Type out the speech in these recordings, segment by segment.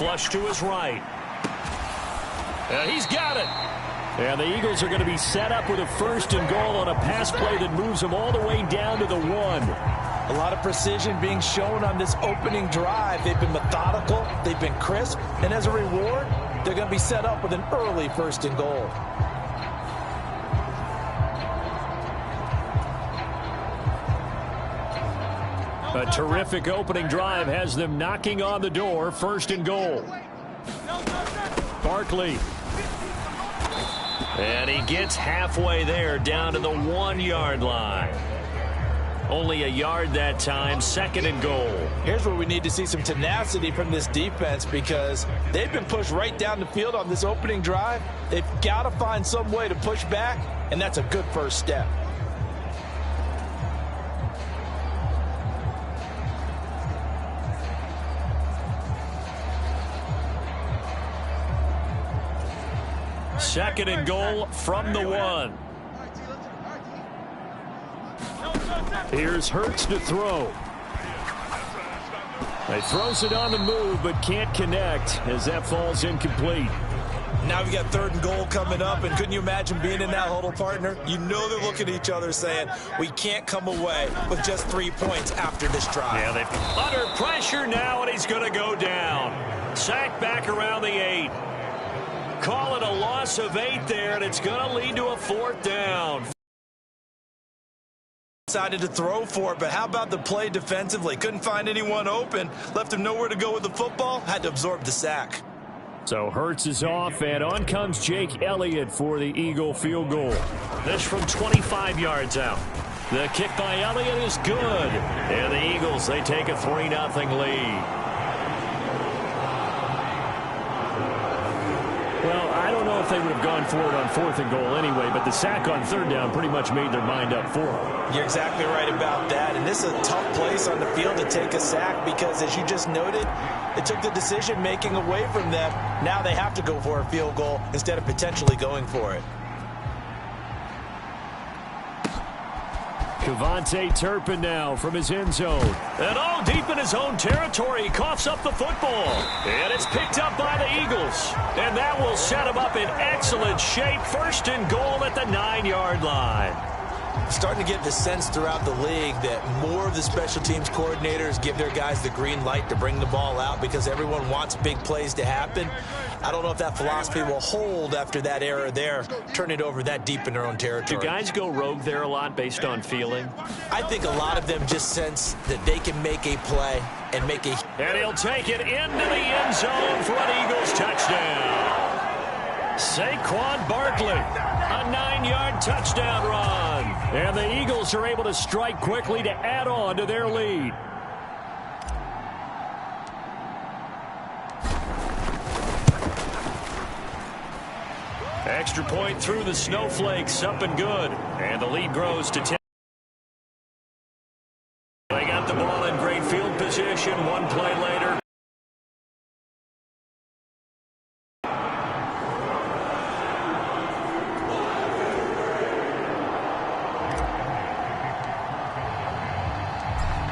flush to his right. And he's got it. And the Eagles are going to be set up with a 1st and goal on a pass play that moves them all the way down to the 1. A lot of precision being shown on this opening drive. They've been methodical, they've been crisp, and as a reward, they're going to be set up with an early 1st and goal. A terrific opening drive has them knocking on the door. 1st and goal. Barkley. And he gets halfway there, down to the 1-yard line. Only a yard that time. 2nd and goal. Here's where we need to see some tenacity from this defense, because they've been pushed right down the field on this opening drive. They've got to find some way to push back, and that's a good first step. Second and goal from the 1. Here's Hurts to throw. He throws it on the move, but can't connect as that falls incomplete. Now we got 3rd and goal coming up, and couldn't you imagine being in that huddle, partner? You know they're looking at each other saying, we can't come away with just 3 points after this drive. Yeah, they're under pressure now, and he's going to go down. Sacked back around the 8. Call it a loss of 8 there, and it's going to lead to a 4th down. Decided to throw for it, but how about the play defensively? Couldn't find anyone open, left him nowhere to go with the football, had to absorb the sack. So Hurts is off, and on comes Jake Elliott for the Eagle field goal. This from 25 yards out. The kick by Elliott is good. And the Eagles, they take a 3-0 lead. Well, I don't know if they would have gone for it on 4th and goal anyway, but the sack on 3rd down pretty much made their mind up for them. You're exactly right about that, and this is a tough place on the field to take a sack because, as you just noted, it took the decision-making away from them. Now they have to go for a field goal instead of potentially going for it. Kevontae Turpin now from his end zone. And all deep in his own territory, he coughs up the football. And it's picked up by the Eagles. And that will set him up in excellent shape. 1st and goal at the 9-yard line. Starting to get the sense throughout the league that more of the special teams coordinators give their guys the green light to bring the ball out because everyone wants big plays to happen. I don't know if that philosophy will hold after that error there, turn it over that deep in their own territory. Do guys go rogue there a lot based on feeling? I think a lot of them just sense that they can make a play and make a... And he'll take it into the end zone for an Eagles touchdown. Saquon Barkley, a 9-yard touchdown run. And the Eagles are able to strike quickly to add on to their lead. Extra point through the snowflakes, up and good. And the lead grows to 10. They got the ball in great field position. One play later.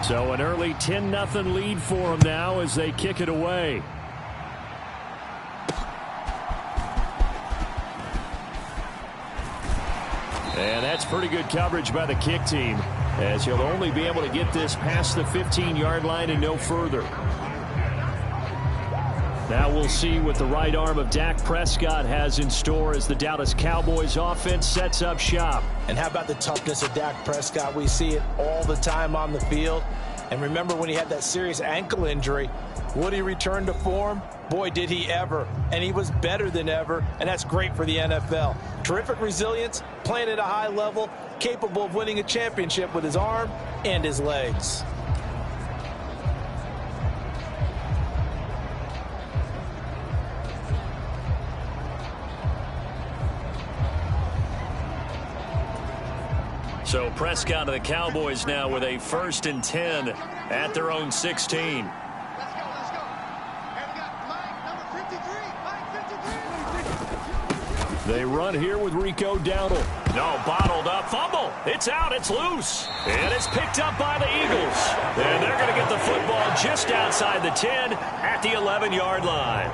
So an early 10-0 lead for them now as they kick it away. And that's pretty good coverage by the kick team, as he'll only be able to get this past the 15-yard line and no further. Now we'll see what the right arm of Dak Prescott has in store as the Dallas Cowboys offense sets up shop. And how about the toughness of Dak Prescott? We see it all the time on the field. And remember when he had that serious ankle injury, would he return to form? Boy, did he ever. And he was better than ever, and that's great for the NFL. Terrific resilience, playing at a high level, capable of winning a championship with his arm and his legs. So Prescott of the Cowboys now with a 1st and 10 at their own 16. They run here with Rico Dowdle. No, bottled up, fumble. It's out, it's loose. And it's picked up by the Eagles. And they're going to get the football just outside the 10 at at the 11-yard line.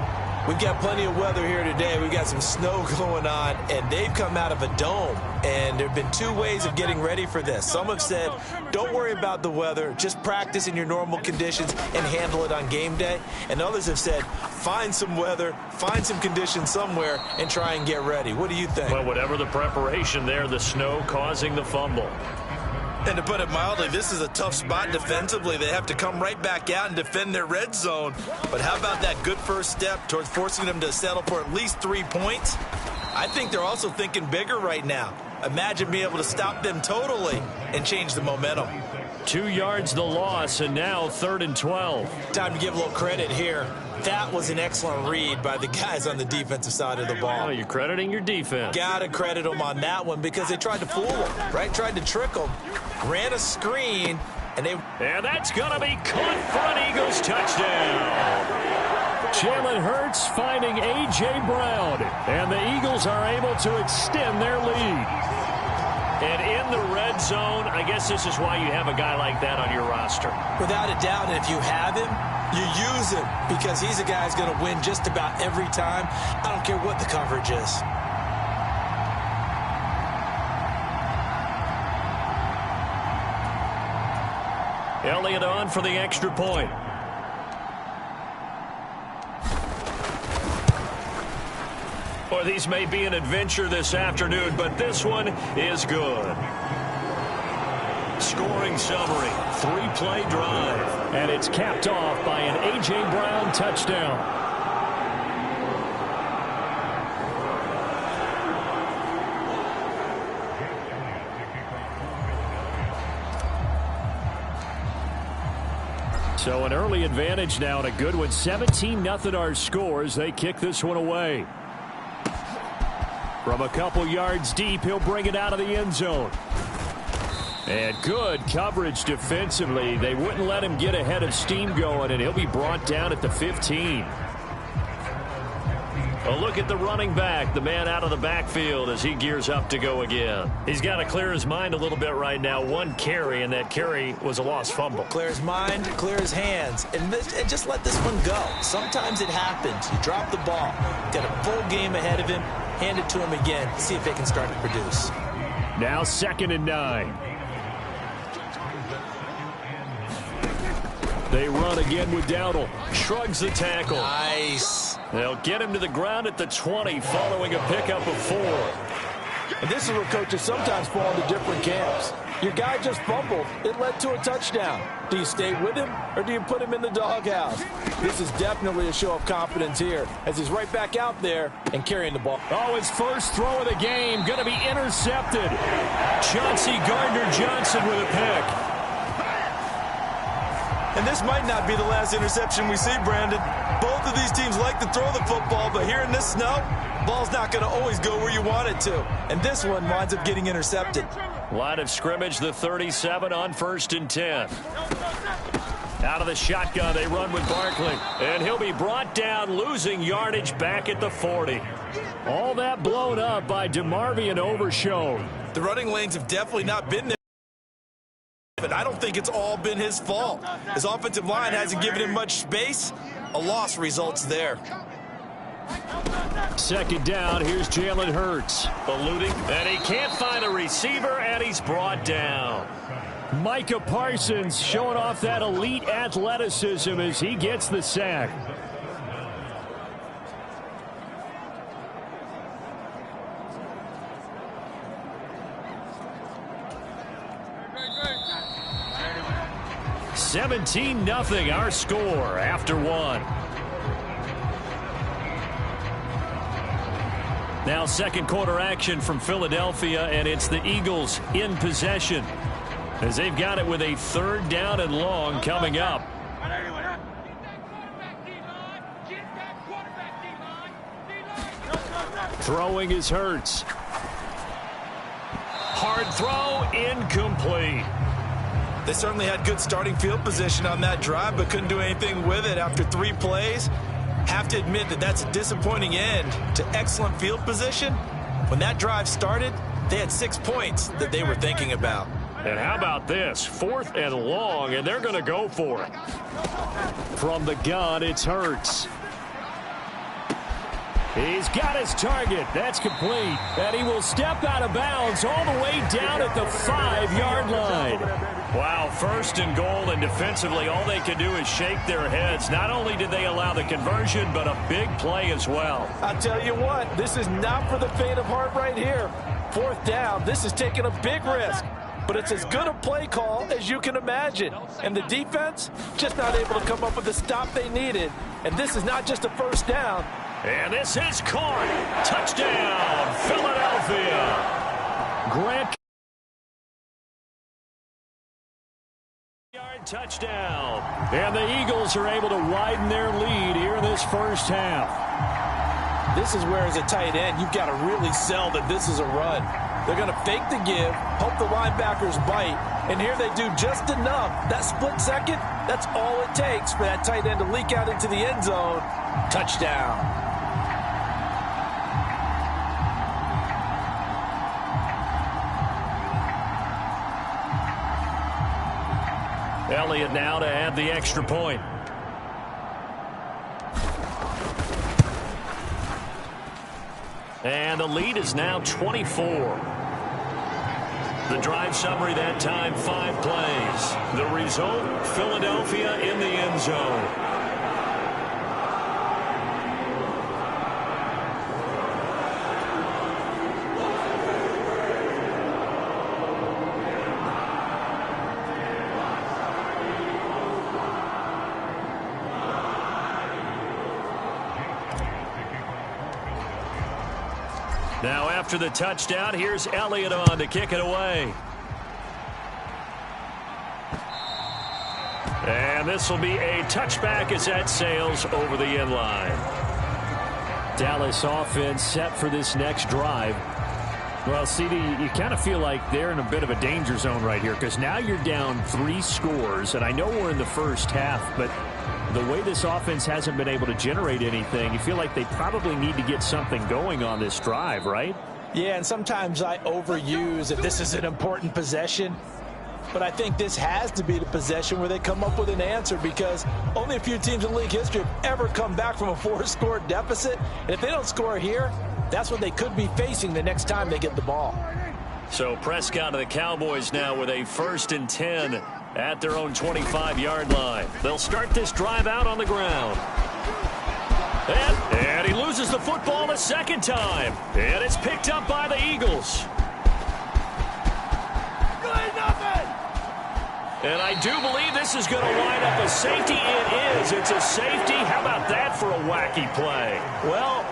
We've got plenty of weather here today. We've got some snow going on, and they've come out of a dome. And there have been two ways of getting ready for this. Some have said, don't worry about the weather. Just practice in your normal conditions and handle it on game day. And others have said, find some weather, find some conditions somewhere, and try and get ready. What do you think? Well, whatever the preparation there, the snow causing the fumble. And to put it mildly, this is a tough spot defensively. They have to come right back out and defend their red zone. But how about that good first step towards forcing them to settle for at least 3 points? I think they're also thinking bigger right now. Imagine being able to stop them totally and change the momentum. 2 yards the loss, and now 3rd and 12. Time to give a little credit here. That was an excellent read by the guys on the defensive side of the ball. Oh, you're crediting your defense. Gotta credit them on that one because they tried to fool them, right? Tried to trick them, ran a screen, and they... And that's going to be caught for an Eagles touchdown. Jalen Hurts finding A.J. Brown, and the Eagles are able to extend their lead. And in the red zone, I guess this is why you have a guy like that on your roster. Without a doubt, and if you have him, you use him because he's a guy who's going to win just about every time. I don't care what the coverage is. Elliott on for the extra point. Boy, these may be an adventure this afternoon, but this one is good. Scoring summary, 3-play drive. And it's capped off by an A.J. Brown touchdown. So an early advantage now and a good one. 17-0 our scores. They kick this one away. From a couple yards deep, he'll bring it out of the end zone. And good coverage defensively. They wouldn't let him get ahead of steam going, and he'll be brought down at the 15. A look at the running back, the man out of the backfield as he gears up to go again. He's got to clear his mind a little bit right now. 1 carry, and that carry was a lost fumble. Clear his mind, clear his hands, and just let this one go. Sometimes it happens. You drop the ball. Got a full game ahead of him. Hand it to him again. See if they can start to produce. Now 2nd and 9. They run again with Dowdle. Shrugs the tackle. Nice. They'll get him to the ground at the 20 following a pickup of 4. And this is where coaches sometimes fall into different camps. Your guy just fumbled. It led to a touchdown. Do you stay with him or do you put him in the doghouse? This is definitely a show of confidence here as he's right back out there and carrying the ball. Oh, his first throw of the game going to be intercepted. Chauncey Gardner-Johnson with a pick. And this might not be the last interception we see, Brandon. Both of these teams like to throw the football, but here in this snow, ball's not going to always go where you want it to. And this one winds up getting intercepted. Line of scrimmage, the 37 on 1st and 10. Out of the shotgun, they run with Barkley. And he'll be brought down, losing yardage back at the 40. All that blown up by DeMarvion Overshown. The running lanes have definitely not been there. But I don't think it's all been his fault. His offensive line hasn't given him much space. A loss results there. 2nd down, here's Jalen Hurts. Eluding, and he can't find a receiver, and he's brought down. Micah Parsons showing off that elite athleticism as he gets the sack. (17-0) our score after 1. Now 2nd quarter action from Philadelphia, and it's the Eagles in possession as they've got it with a 3rd down and long coming up. Throwing is Hurts. Hard throw, incomplete. They certainly had good starting field position on that drive, but couldn't do anything with it after 3 plays. Have to admit that that's a disappointing end to excellent field position. When that drive started, they had 6 points that they were thinking about. And how about this? 4th and long, and they're going to go for it. From the gun, it's Hurts. He's got his target. That's complete. And he will step out of bounds all the way down at the 5-yard line. Wow, 1st and goal, and defensively, all they can do is shake their heads. Not only did they allow the conversion, but a big play as well. I'll tell you what, this is not for the faint of heart right here. 4th down, this is taking a big risk. But it's as good a play call as you can imagine. And the defense just not able to come up with the stop they needed. And this is not just a 1st down. And this is caught. Touchdown, Philadelphia. Grant. Yard touchdown. And the Eagles are able to widen their lead here in this first half. This is where, as a tight end, you've got to really sell that this is a run. They're going to fake the give, hope the linebackers bite, and here they do just enough. That split second, that's all it takes for that tight end to leak out into the end zone. Touchdown. Elliott now to add the extra point. And the lead is now 24. The drive summary that time, 5 plays. The result, Philadelphia in the end zone. Now after the touchdown, here's Elliott on to kick it away. And this will be a touchback as that sails over the end line. Dallas offense set for this next drive. Well, CD, you kind of feel like they're in a bit of a danger zone right here because now you're down 3 scores, and I know we're in the first half, but the way this offense hasn't been able to generate anything, you feel like they probably need to get something going on this drive, right? Yeah, and sometimes I overuse that this is an important possession. But I think this has to be the possession where they come up with an answer because only a few teams in league history have ever come back from a 4-score deficit. And if they don't score here, that's what they could be facing the next time they get the ball. So Prescott of the Cowboys now with a 1st and 10 at their own 25-yard line. They'll start this drive out on the ground. And he loses the football a second time. And it's picked up by the Eagles. And I do believe this is going to line up a safety. It is. It's a safety. How about that for a wacky play? Well,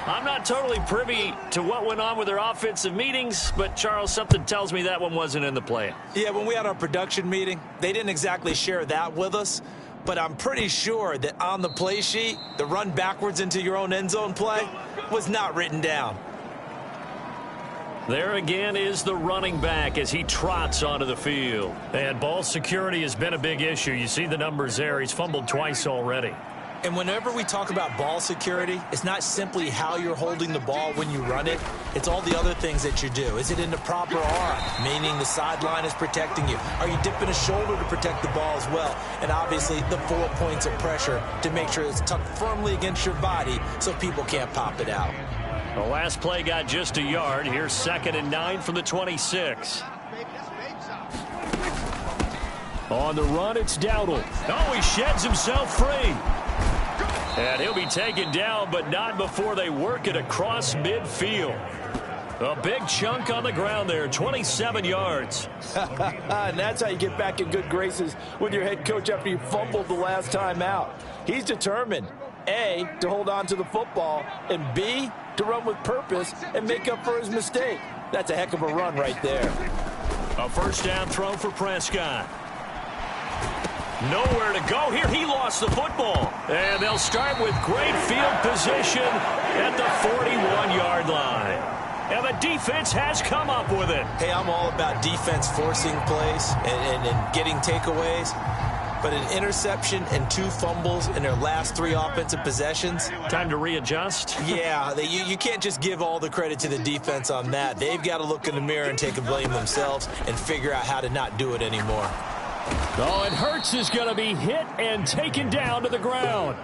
I'm not totally privy to what went on with their offensive meetings, but, Charles, something tells me that one wasn't in the plan. Yeah, when we had our production meeting, they didn't exactly share that with us, but I'm pretty sure that on the play sheet, the run backwards into your own end zone play was not written down. There again is the running back as he trots onto the field. And ball security has been a big issue. You see the numbers there. He's fumbled twice already. And whenever we talk about ball security, it's not simply how you're holding the ball when you run it. It's all the other things that you do. Is it in the proper arm, meaning the sideline is protecting you? Are you dipping a shoulder to protect the ball as well? And obviously the 4 points of pressure to make sure it's tucked firmly against your body so people can't pop it out. The last play got just a yard. Here's 2nd and 9 from the 26. On the run, it's Dowdle. Oh, he sheds himself free. And he'll be taken down, but not before they work it across midfield. A big chunk on the ground there, 27 yards. And that's how you get back in good graces with your head coach after you fumbled the last time out. He's determined, A, to hold on to the football, and B, to run with purpose and make up for his mistake. That's a heck of a run right there. A 1st down throw for Prescott. Nowhere to go here. He lost the football. And they'll start with great field position at the 41-yard line. And the defense has come up with it. Hey, I'm all about defense forcing plays and getting takeaways. but an interception and 2 fumbles in their last 3 offensive possessions. Time to readjust? Yeah, you can't just give all the credit to the defense on that. They've got to look in the mirror and take a blame themselves and figure out how to not do it anymore. Oh, and Hurts is going to be hit and taken down to the ground.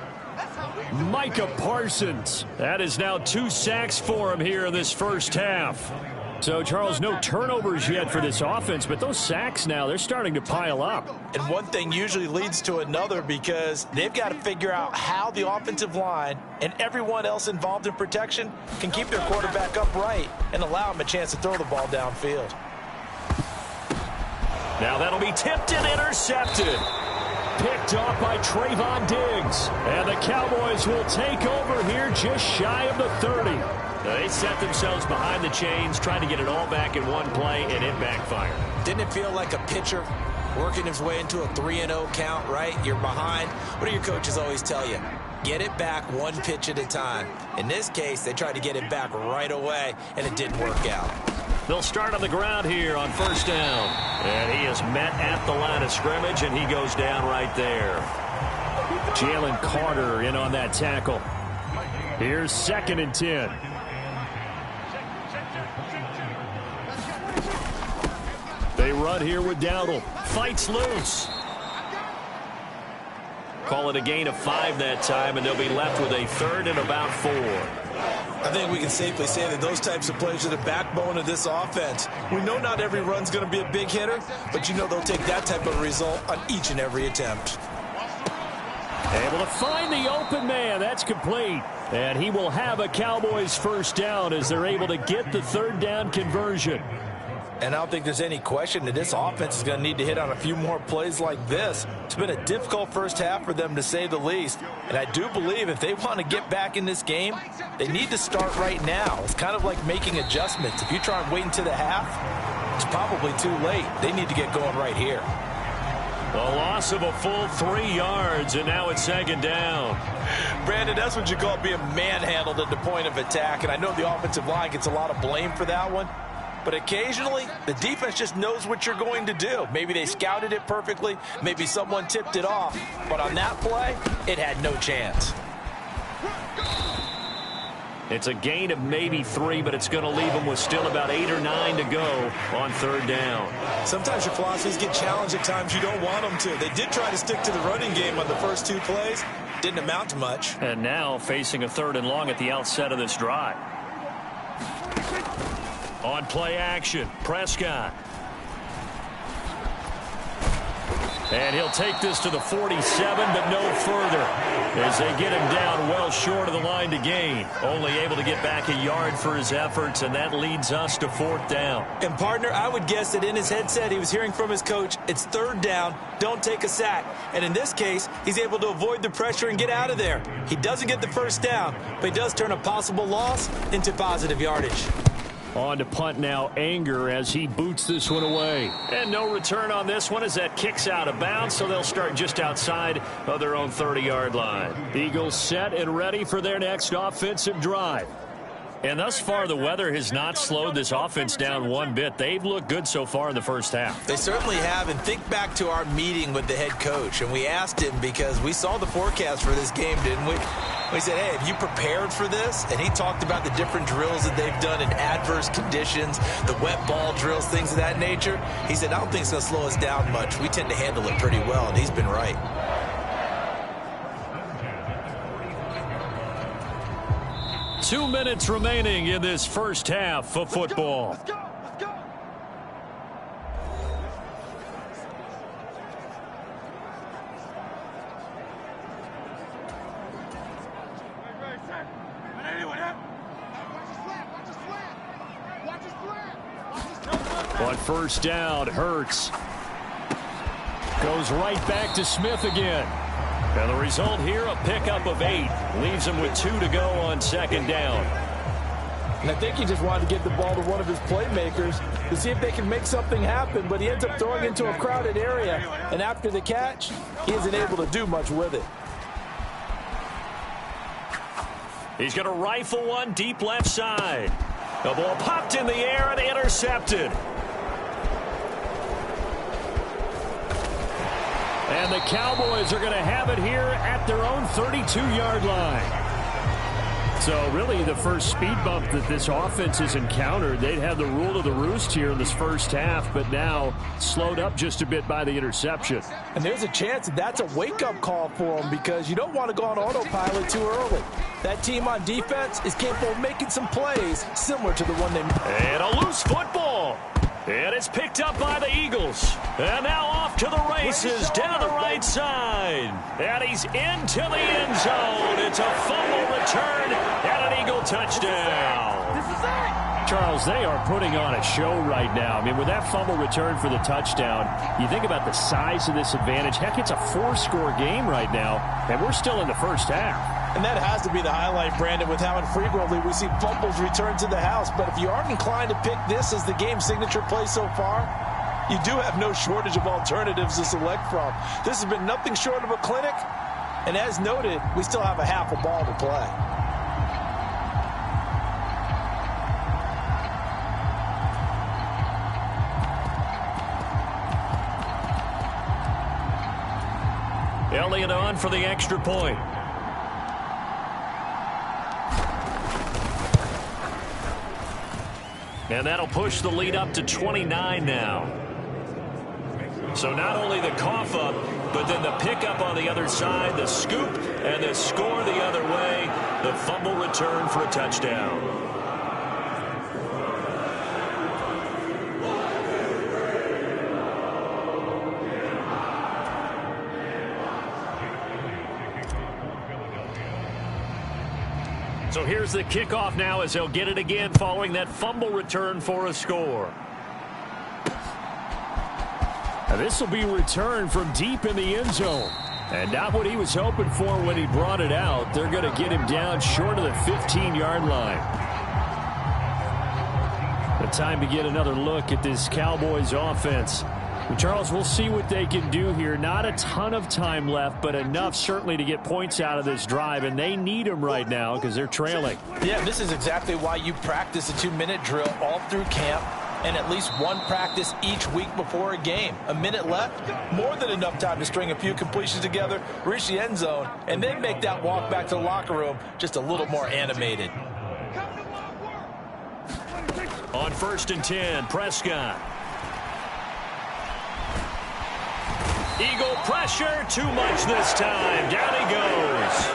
Micah Parsons. That is now 2 sacks for him here in this first half. So, Charles, no turnovers yet for this offense, but those sacks now, they're starting to pile up. And one thing usually leads to another because they've got to figure out how the offensive line and everyone else involved in protection can keep their quarterback upright and allow him a chance to throw the ball downfield. Now that'll be tipped and intercepted. Picked off by Trayvon Diggs. And the Cowboys will take over here just shy of the 30. They set themselves behind the chains, trying to get it all back in one play, and it backfired. Didn't it feel like a pitcher working his way into a 3-0 count, right? You're behind. What do your coaches always tell you? Get it back 1 pitch at a time. In this case, they tried to get it back right away, and it didn't work out. They'll start on the ground here on first down. And he is met at the line of scrimmage, and he goes down right there. Jalen Carter in on that tackle. Here's 2nd and 10. They run here with Dowdle. Fights loose. Call it a gain of 5 that time, and they'll be left with a 3rd and about 4. I think we can safely say that those types of plays are the backbone of this offense. We know not every run's going to be a big hitter, but you know they'll take that type of result on each and every attempt. Able to find the open man. That's complete. And he will have a Cowboys first down as they're able to get the 3rd down conversion. And I don't think there's any question that this offense is going to need to hit on a few more plays like this. It's been a difficult first half for them, to say the least. And I do believe if they want to get back in this game, they need to start right now. It's kind of like making adjustments. If you try and wait until the half, it's probably too late. They need to get going right here. A loss of a full 3 yards, and now it's 2nd down. Brandon, that's what you call being manhandled at the point of attack. And I know the offensive line gets a lot of blame for that one. But occasionally, the defense just knows what you're going to do. Maybe they scouted it perfectly. Maybe someone tipped it off. But on that play, it had no chance. It's a gain of maybe 3, but it's going to leave them with still about 8 or 9 to go on 3rd down. Sometimes your philosophies get challenged at times you don't want them to. They did try to stick to the running game on the first 2 plays. Didn't amount to much. And now facing a 3rd and long at the outset of this drive. On play action, Prescott. And he'll take this to the 47, but no further, as they get him down well short of the line to gain. Only able to get back a yard for his efforts, and that leads us to 4th down. And, partner, I would guess that in his headset he was hearing from his coach, it's 3rd down, don't take a sack. And in this case, he's able to avoid the pressure and get out of there. He doesn't get the first down, but he does turn a possible loss into positive yardage. On to punt now, Anger, as he boots this one away. And no return on this one as that kicks out of bounds, so they'll start just outside of their own 30-yard line. Eagles set and ready for their next offensive drive. And thus far, the weather has not slowed this offense down one bit. They've looked good so far in the first half. They certainly have, and think back to our meeting with the head coach, and we asked him because we saw the forecast for this game, didn't we? We said, hey, have you prepared for this? And he talked about the different drills that they've done in adverse conditions, the wet ball drills, things of that nature. He said, I don't think it's going to slow us down much. We tend to handle it pretty well, and he's been right. Two minutes remaining in this first half of football. Let's go. On first down, Hurts goes right back to Smith again. And the result here, a pickup of 8. Leaves him with 2 to go on 2nd down. And I think he just wanted to get the ball to one of his playmakers to see if they can make something happen, but he ends up throwing into a crowded area. And after the catch, he isn't able to do much with it. He's going to rifle one deep left side. The ball popped in the air and intercepted. And the Cowboys are going to have it here at their own 32-yard line. So really the first speed bump that this offense has encountered, they'd have the rule of the roost here in this first half, but now slowed up just a bit by the interception. And there's a chance that that's a wake-up call for them because you don't want to go on autopilot too early. That team on defense is capable of making some plays similar to the one they made. And a loose football. And it's picked up by the Eagles. And now off to the races down the right side. And he's into the end zone. It's a fumble return and an Eagle touchdown. This is it. Charles, they are putting on a show right now. I mean, with that fumble return for the touchdown, you think about the size of this advantage. Heck, it's a 4-score game right now, and we're still in the first half. And that has to be the highlight, Brandon, with how infrequently we see fumbles return to the house. But if you aren't inclined to pick this as the game signature play so far, you do have no shortage of alternatives to select from. This has been nothing short of a clinic. And as noted, we still have a half a ball to play. Elliott on for the extra point. And that'll push the lead up to 29 now. So not only the cough up, but then the pickup on the other side, the scoop, and the score the other way. The fumble return for a touchdown. So here's the kickoff now as they'll get it again following that fumble return for a score. Now this will be returned from deep in the end zone. And not what he was hoping for when he brought it out. They're going to get him down short of the 15-yard line. The time to get another look at this Cowboys offense. Charles, we'll see what they can do here. Not a ton of time left, but enough certainly to get points out of this drive, and they need them right now because they're trailing. Yeah, this is exactly why you practice a 2-minute drill all through camp and at least one practice each week before a game. A minute left, more than enough time to string a few completions together, reach the end zone, and then make that walk back to the locker room just a little more animated. On 1st and 10, Prescott. Eagle pressure, too much this time. Down he goes.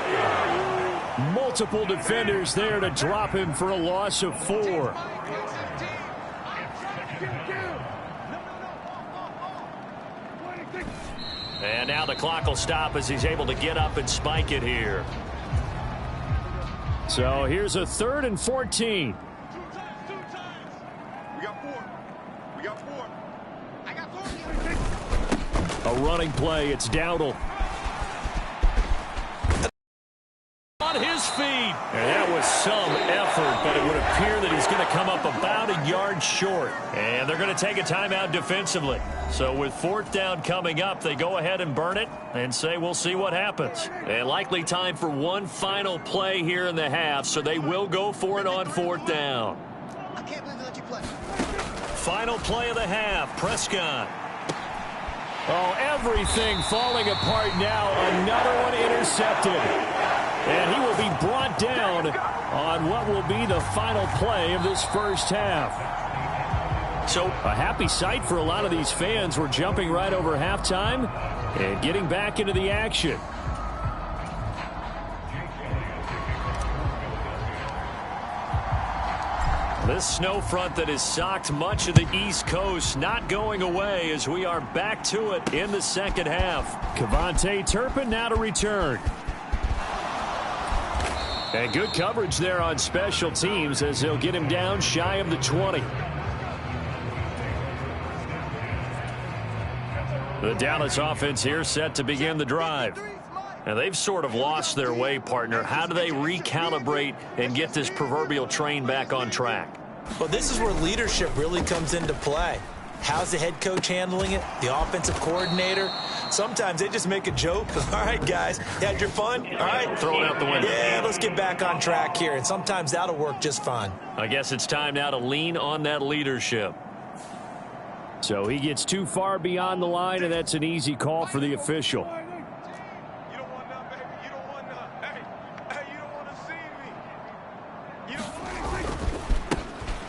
Multiple defenders there to drop him for a loss of 4. And now the clock will stop as he's able to get up and spike it here. So here's a 3rd and 14. We got 4. We got 4. I got 4. A running play. It's Dowdle. On his feet. And that was some effort, but it would appear that he's going to come up about a yard short. And they're going to take a timeout defensively. So with 4th down coming up, they go ahead and burn it and say we'll see what happens. And likely time for one final play here in the half, so they will go for it on 4th down. I can't believe they let you play. Final play of the half, Prescott. Oh, everything falling apart now. Another one intercepted. And he will be brought down on what will be the final play of this first half. So a happy sight for a lot of these fans. We're jumping right over halftime and getting back into the action. This snow front that has socked much of the East Coast not going away as we are back to it in the second half. Kevontae Turpin now to return. And good coverage there on special teams as they'll get him down shy of the 20. The Dallas offense here set to begin the drive. And they've sort of lost their way, partner. How do they recalibrate and get this proverbial train back on track? Well, this is where leadership really comes into play. How's the head coach handling it? The offensive coordinator? Sometimes they just make a joke. All right, guys, you had your fun? All right. Throw it out the window. Yeah, let's get back on track here. And sometimes that'll work just fine. I guess it's time now to lean on that leadership. So he gets too far beyond the line, and that's an easy call for the official. You don't want none, baby. You don't want none. Hey, you don't want to see me. You don't want to see me.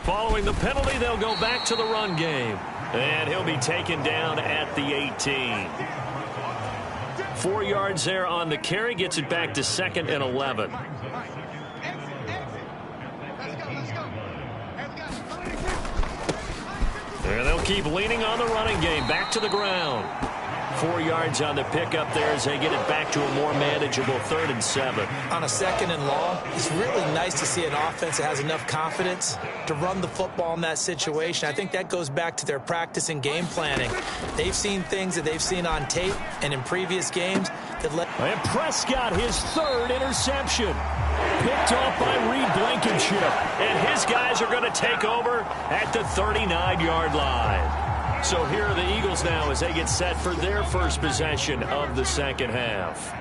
Following the penalty, they'll go back to the run game. And he'll be taken down at the 18. 4 yards there on the carry, gets it back to 2nd and 11. And they'll keep leaning on the running game. Back to the ground. 4 yards on the pickup there as they get it back to a more manageable 3rd and 7. On a 2nd and long, it's really nice to see an offense that has enough confidence to run the football in that situation. I think that goes back to their practice and game planning. They've seen things that they've seen on tape and in previous games that let. And Prescott, his 3rd interception. Picked off by Reed Blankenship. And his guys are going to take over at the 39-yard line. So here are the Eagles now as they get set for their first possession of the second half.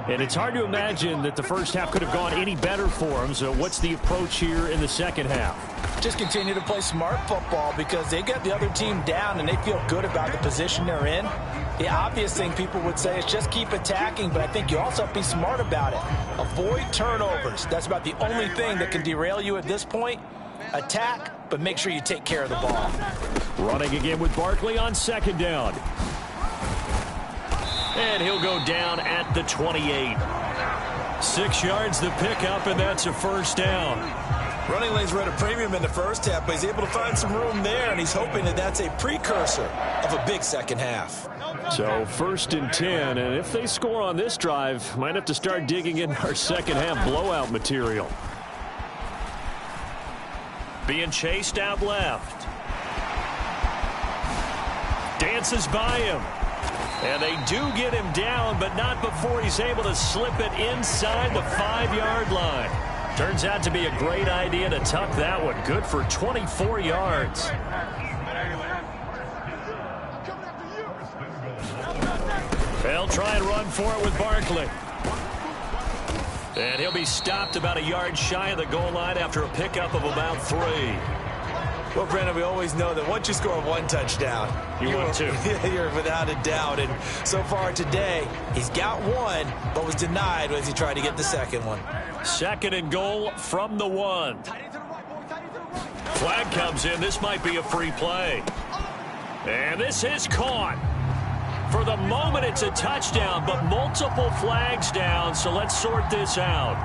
And it's hard to imagine that the first half could have gone any better for them. So what's the approach here in the second half? Just continue to play smart football because they get the other team down and they feel good about the position they're in. The obvious thing people would say is just keep attacking, but I think you also have to be smart about it. Avoid turnovers. That's about the only thing that can derail you at this point. Attack, but make sure you take care of the ball. Running again with Barkley on 2nd down. And he'll go down at the 28. 6 yards the pickup, and that's a 1st down. Running lanes were at a premium in the first half, but he's able to find some room there, and he's hoping that that's a precursor of a big second half. So 1st and 10, and if they score on this drive, might have to start digging in our second half blowout material. Being chased out left. Dances by him. And they do get him down, but not before he's able to slip it inside the 5-yard line. Turns out to be a great idea to tuck that one. Good for 24 yards. They'll try and run for it with Barkley. And he'll be stopped about a yard shy of the goal line after a pickup of about 3. Well, Brandon, we always know that once you score 1 touchdown, you're 2. You're without a doubt. And so far today, he's got 1, but was denied as he tried to get the 2nd one. 2nd and goal from the 1. Flag comes in. This might be a free play. And this is caught. For the moment, it's a touchdown, but multiple flags down, so let's sort this out.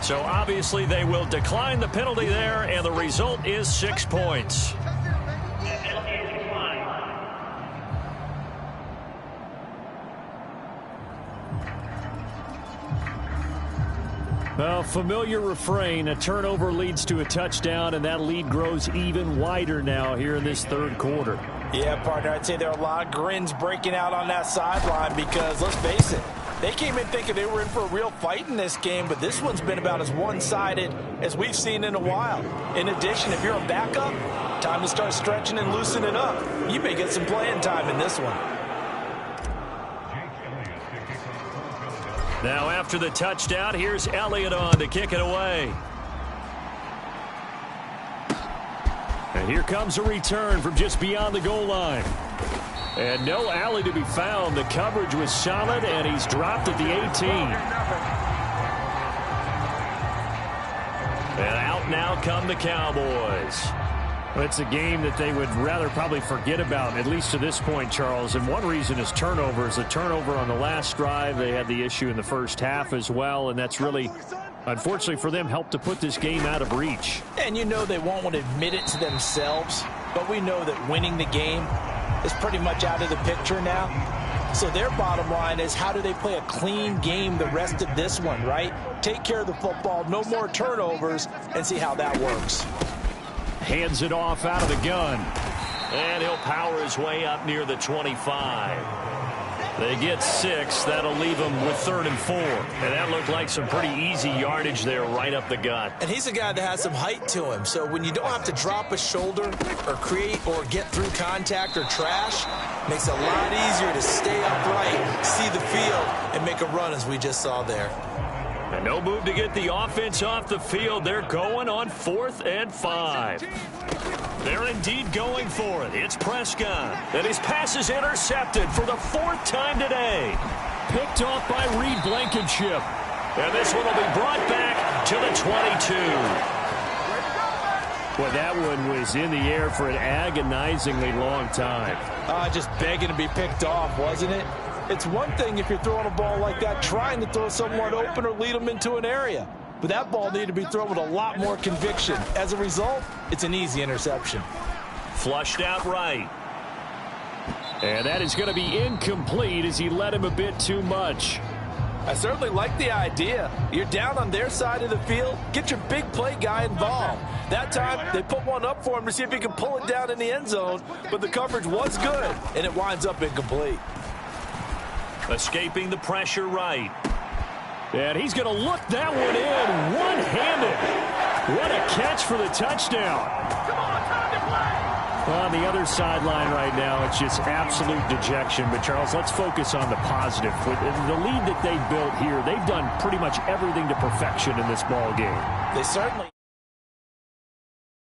So obviously they will decline the penalty there, and the result is 6 points. Well, familiar refrain, a turnover leads to a touchdown, and that lead grows even wider now here in this 3rd quarter. Yeah, partner, I'd say there are a lot of grins breaking out on that sideline because, let's face it, they came in thinking they were in for a real fight in this game, but this one's been about as one-sided as we've seen in a while. In addition, if you're a backup, time to start stretching and loosening up. You may get some playing time in this one. Now after the touchdown, here's Elliott on to kick it away. And here comes a return from just beyond the goal line. And no alley to be found. The coverage was solid, and he's dropped at the 18. And out now come the Cowboys. Well, it's a game that they would rather probably forget about, at least to this point, Charles. And one reason is turnovers. A turnover on the last drive. They had the issue in the first half as well, and that's really, unfortunately for them, helped to put this game out of reach. And you know they won't want to admit it to themselves, but we know that winning the game is pretty much out of the picture now. So their bottom line is, how do they play a clean game the rest of this one, right? Take care of the football, no more turnovers, and see how that works. Hands it off out of the gun. And he'll power his way up near the 25. They get 6. That'll leave him with 3rd and 4. And that looked like some pretty easy yardage there right up the gut. And he's a guy that has some height to him. So when you don't have to drop a shoulder or create or get through contact or trash, makes it a lot easier to stay upright, see the field, and make a run as we just saw there. And no move to get the offense off the field. They're going on 4th and 5. They're indeed going for it. It's Prescott. And his pass is intercepted for the 4th time today. Picked off by Reed Blankenship. And this one will be brought back to the 22. Boy, that one was in the air for an agonizingly long time. Just begging to be picked off, wasn't it? It's one thing if you're throwing a ball like that, trying to throw someone open or lead them into an area. But that ball needed to be thrown with a lot more conviction. As a result, it's an easy interception. Flushed out right. And that is going to be incomplete as he led him a bit too much. I certainly like the idea. You're down on their side of the field. Get your big play guy involved. That time, they put one up for him to see if he can pull it down in the end zone. But the coverage was good, and it winds up incomplete. Escaping the pressure right. And he's going to look that one in one-handed. What a catch for the touchdown. Come on, time to play. On the other sideline right now, it's just absolute dejection. But, Charles, let's focus on the positive. With the lead that they've built here, they've done pretty much everything to perfection in this ball game. They certainly...